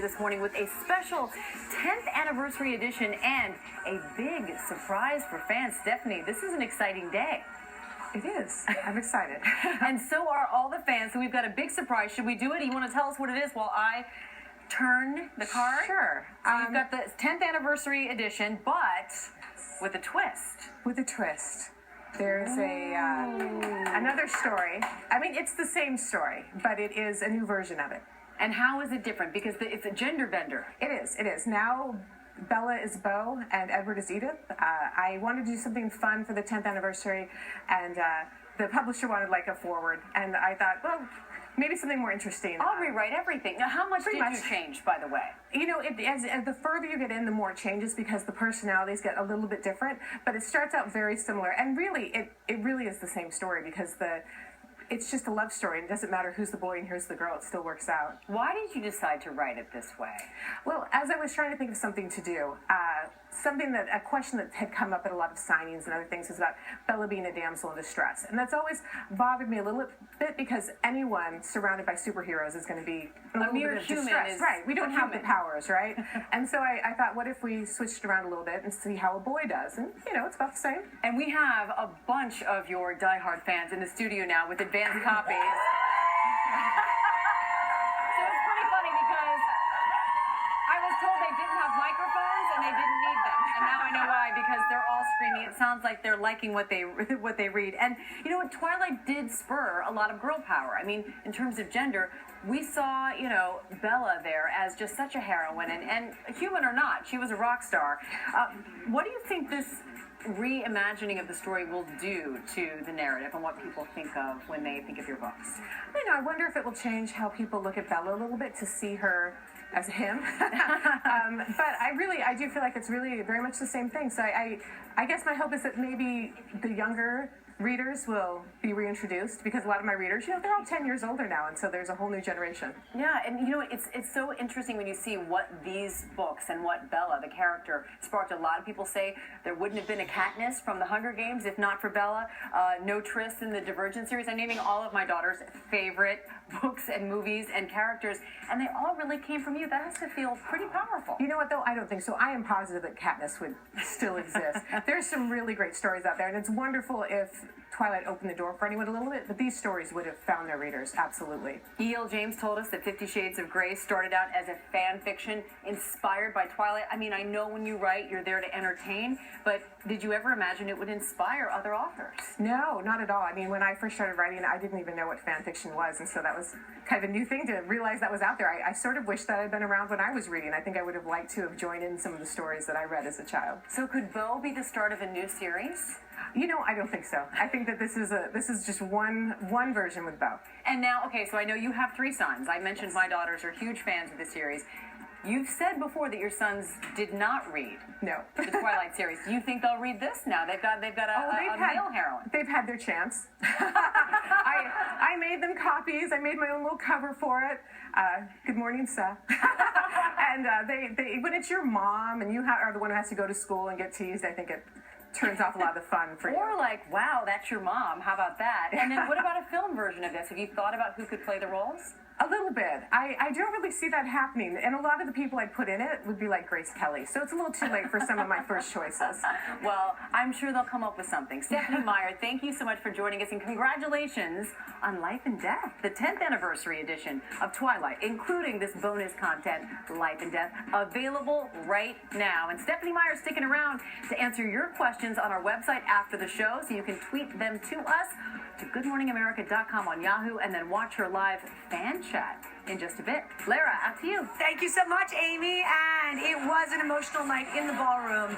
This morning with a special 10th anniversary edition and a big surprise for fans. Stephanie, this is an exciting day. It is. I'm excited. And so are all the fans. So we've got a big surprise. Should we do it? You want to tell us what it is while I turn the card? Sure. So you've got the 10th anniversary edition, but with a twist. With a twist. There's another story. I mean, it's the same story, but it is a new version of it. And how is it different? Because it's a gender bender. It is. It is. Now, Bella is Beau and Edward is Edith. I wanted to do something fun for the 10th anniversary, and the publisher wanted like a forward, and I thought, well, maybe something more interesting. I'll rewrite everything. Now, how much did you change, by the way? You know, as the further you get in, the more it changes because the personalities get a little bit different, but it starts out very similar, and really, it really is the same story because it's just a love story, and it doesn't matter who's the boy and who's the girl, it still works out. Why did you decide to write it this way? Well, as I was trying to think of something to do, a question that had come up at a lot of signings and other things is about Bella being a damsel in distress. And that's always bothered me a little bit because anyone surrounded by superheroes is going to be a little bit of distress. Right, we don't have the powers, right? And so I thought, what if we switched around a little bit and see how a boy does? And, you know, it's about the same. And we have a bunch of your diehard fans in the studio now with advanced copies. So it's pretty funny because I was told they didn't have microphones and they didn't need them. And now I know why, because they're all screaming. It sounds like they're liking what they read. And you know what? Twilight did spur a lot of girl power. I mean, in terms of gender, we saw, you know, Bella there as just such a heroine, and human or not, she was a rock star. What do you think this reimagining of the story will do to the narrative and what people think of when they think of your books? You know, I wonder if it will change how people look at Bella a little bit to see her as him. But I do feel like it's really very much the same thing. So I guess my hope is that maybe the younger readers will be reintroduced, because a lot of my readers, you know, they're all 10 years older now, and so there's a whole new generation. Yeah, and you know, it's so interesting when you see what these books and what Bella, the character, sparked. A lot of people say there wouldn't have been a Katniss from the Hunger Games if not for Bella. No Tris in the Divergent series. I'm naming all of my daughter's favorite books and movies and characters, and they all really came from you. That has to feel pretty powerful. You know what, though? I don't think so. I am positive that Katniss would still exist. There's some really great stories out there, and it's wonderful if Twilight opened the door for anyone a little bit, but these stories would have found their readers, absolutely. E.L. James told us that 50 Shades of Grey started out as a fan fiction inspired by Twilight. I mean, I know when you write, you're there to entertain, but did you ever imagine it would inspire other authors? No, not at all. I mean, when I first started writing, I didn't even know what fan fiction was, and so that was kind of a new thing to realize that was out there. I sort of wish that I'd been around when I was reading. I think I would have liked to have joined in some of the stories that I read as a child. So could Beau be the start of a new series? You know, I don't think so. I think that this is just one version with Beau. And now, okay, so I know you have 3 sons. I mentioned my daughters are huge fans of the series. You've said before that your sons did not read the Twilight series. Do you think they'll read this now? They've got a male heroine. They've had their chance. I made them copies. I made my own little cover for it. Good morning, Seth. And when it's your mom and you are the one who has to go to school and get teased, I think it turns off a lot of the fun for you. Or like, wow, that's your mom. How about that? And then what about a film version of this? Have you thought about who could play the roles? A little bit. I don't really see that happening. And a lot of the people I'd put in it would be like Grace Kelly. So it's a little too late for some of my first choices. Well, I'm sure they'll come up with something. Stephenie Meyer, thank you so much for joining us, and congratulations on Life and Death, the 10th anniversary edition of Twilight, including this bonus content, Life and Death, available right now. And Stephenie Meyer sticking around to answer your questions on our website after the show, so you can tweet them to us to goodmorningamerica.com on Yahoo, and then watch her live fan chat in just a bit. Lara, up to you. Thank you so much, Amy. And it was an emotional night in the ballroom.